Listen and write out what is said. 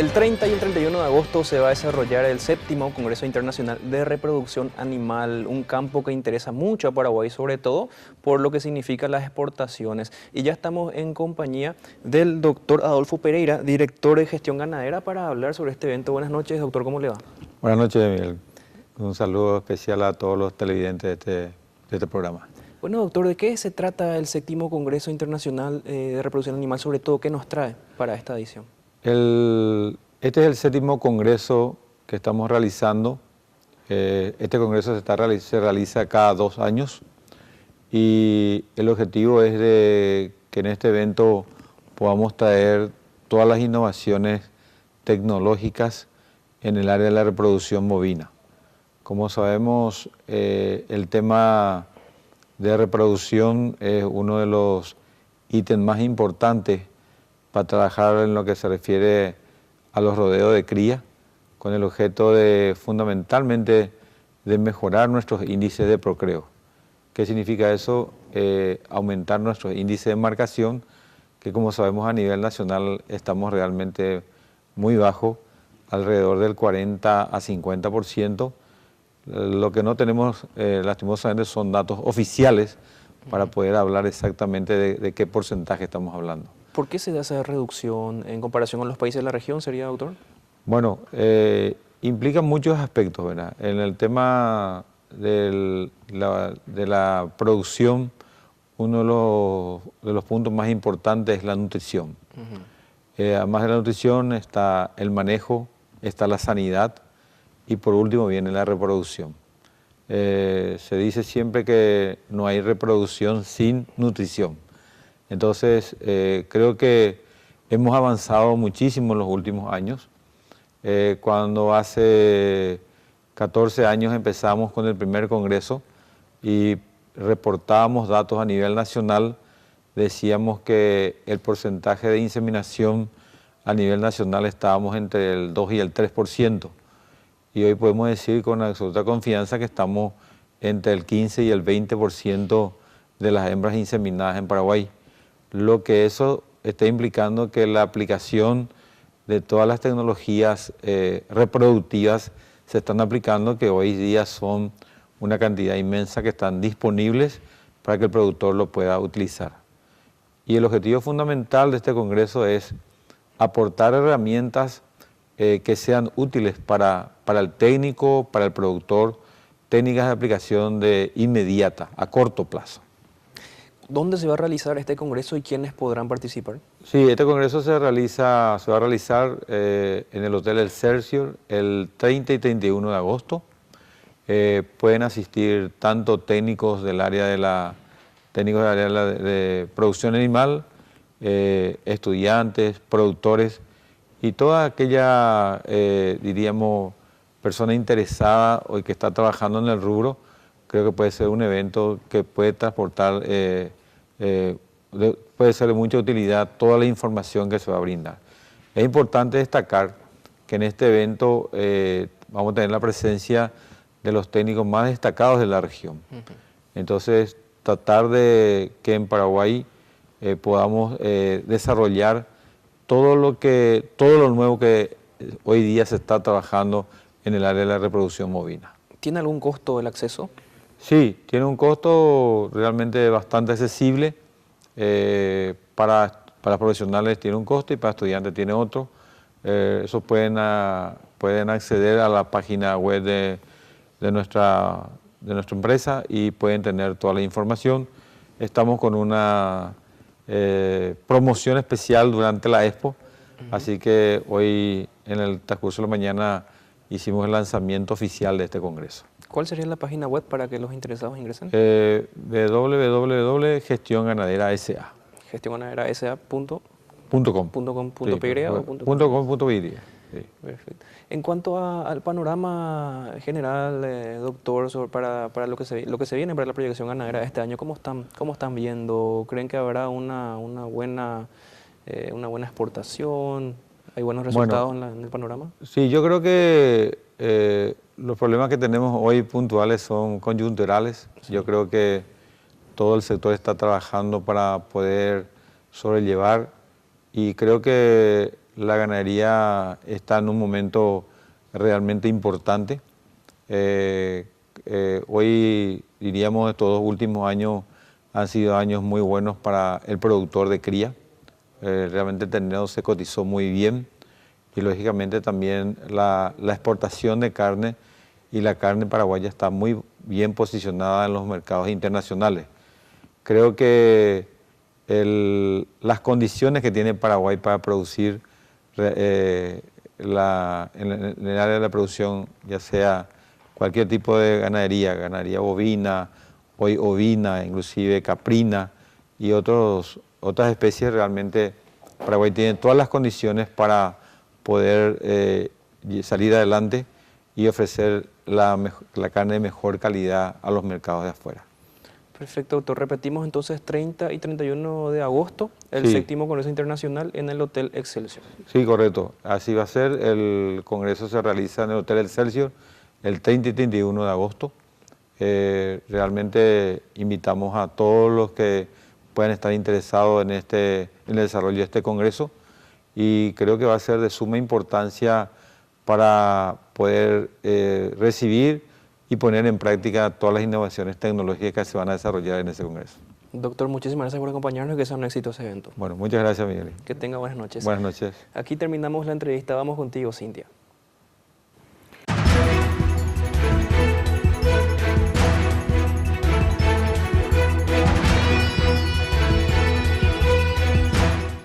El 30 y el 31 de agosto se va a desarrollar el 7º Congreso Internacional de Reproducción Animal, un campo que interesa mucho a Paraguay, sobre todo por lo que significa las exportaciones. Y ya estamos en compañía del doctor Adolfo Pereira, director de gestión ganadera, para hablar sobre este evento. Buenas noches, doctor, ¿cómo le va? Buenas noches, Miguel. Un saludo especial a todos los televidentes de este programa. Bueno, doctor, ¿de qué se trata el 7º Congreso Internacional de Reproducción Animal? Sobre todo, ¿qué nos trae para esta edición? Este es el 7º congreso que estamos realizando. Este congreso se realiza cada 2 años y el objetivo es de que en este evento podamos traer todas las innovaciones tecnológicas en el área de la reproducción bovina. Como sabemos, el tema de reproducción es uno de los ítems más importantes para trabajar en lo que se refiere a los rodeos de cría, con el objeto de fundamentalmente de mejorar nuestros índices de procreo. ¿Qué significa eso? Aumentar nuestros índices de marcación, que como sabemos a nivel nacional estamos realmente muy bajos, alrededor del 40 a 50%. Lo que no tenemos lastimosamente son datos oficiales para poder hablar exactamente de qué porcentaje estamos hablando. ¿Por qué se da esa reducción en comparación con los países de la región, sería, doctor? Bueno, implica muchos aspectos, ¿verdad? En el tema de la producción, uno de los puntos más importantes es la nutrición. Además de la nutrición está el manejo, está la sanidad y por último viene la reproducción. Se dice siempre que no hay reproducción sin nutrición. Entonces, creo que hemos avanzado muchísimo en los últimos años. Cuando hace 14 años empezamos con el primer congreso y reportábamos datos a nivel nacional, decíamos que el porcentaje de inseminación a nivel nacional estábamos entre el 2 y el 3%. Y hoy podemos decir con absoluta confianza que estamos entre el 15 y el 20% de las hembras inseminadas en Paraguay. Lo que eso está implicando que la aplicación de todas las tecnologías reproductivas se están aplicando, que hoy día son una cantidad inmensa que están disponibles para que el productor lo pueda utilizar. Y el objetivo fundamental de este congreso es aportar herramientas que sean útiles para el técnico, para el productor, técnicas de aplicación inmediata, a corto plazo. ¿Dónde se va a realizar este congreso y quiénes podrán participar? Sí, este congreso se va a realizar en el Hotel Excelsior el 30 y 31 de agosto. Pueden asistir tanto técnicos del área de producción animal, estudiantes, productores y toda aquella, diríamos, persona interesada o que está trabajando en el rubro. Creo que puede ser un evento que puede transportar, puede ser de mucha utilidad toda la información que se va a brindar. Es importante destacar que en este evento vamos a tener la presencia de los técnicos más destacados de la región. Entonces, tratar de que en Paraguay podamos desarrollar todo lo nuevo que hoy día se está trabajando en el área de la reproducción bovina. ¿Tiene algún costo el acceso? Sí, tiene un costo realmente bastante accesible. Para profesionales tiene un costo y para estudiantes tiene otro. Esos pueden acceder a la página web de nuestra empresa y pueden tener toda la información. Estamos con una promoción especial durante la Expo, así que hoy en el transcurso de la mañana hicimos el lanzamiento oficial de este congreso. ¿Cuál sería la página web para que los interesados ingresen? www.gestionganadera.sa. gestionganadera.com.py. Sí. Perfecto. En cuanto al panorama general, doctor, para lo que se viene para la proyección ganadera de este año, ¿cómo están viendo? ¿Creen que habrá una buena exportación? ¿Hay buenos resultados en el panorama? Sí, yo creo que los problemas que tenemos hoy puntuales son coyunturales. Sí. Yo creo que todo el sector está trabajando para poder sobrellevar y creo que la ganadería está en un momento realmente importante. Hoy, diríamos, estos 2 últimos años han sido años muy buenos para el productor de cría. Realmente el ternero se cotizó muy bien y lógicamente también la exportación de carne y la carne paraguaya está muy bien posicionada en los mercados internacionales. Creo que las condiciones que tiene Paraguay para producir en el área de la producción, ya sea cualquier tipo de ganadería bovina, hoy ovina, inclusive caprina y otras especies, realmente Paraguay tiene todas las condiciones para poder salir adelante y ofrecer la carne de mejor calidad a los mercados de afuera. Perfecto, doctor. Repetimos entonces 30 y 31 de agosto, el Sí. séptimo Congreso Internacional en el Hotel Excelsior. Sí, correcto. Así va a ser. El congreso se realiza en el Hotel Excelsior el 30 y 31 de agosto. Realmente invitamos a todos los que puedan estar interesados en el desarrollo de este congreso y creo que va a ser de suma importancia para poder recibir y poner en práctica todas las innovaciones tecnológicas que se van a desarrollar en ese congreso. Doctor, muchísimas gracias por acompañarnos y que sea un éxito ese evento. Bueno, muchas gracias, Miguel. Que tenga buenas noches. Buenas noches. Aquí terminamos la entrevista. Vamos contigo, Cintia.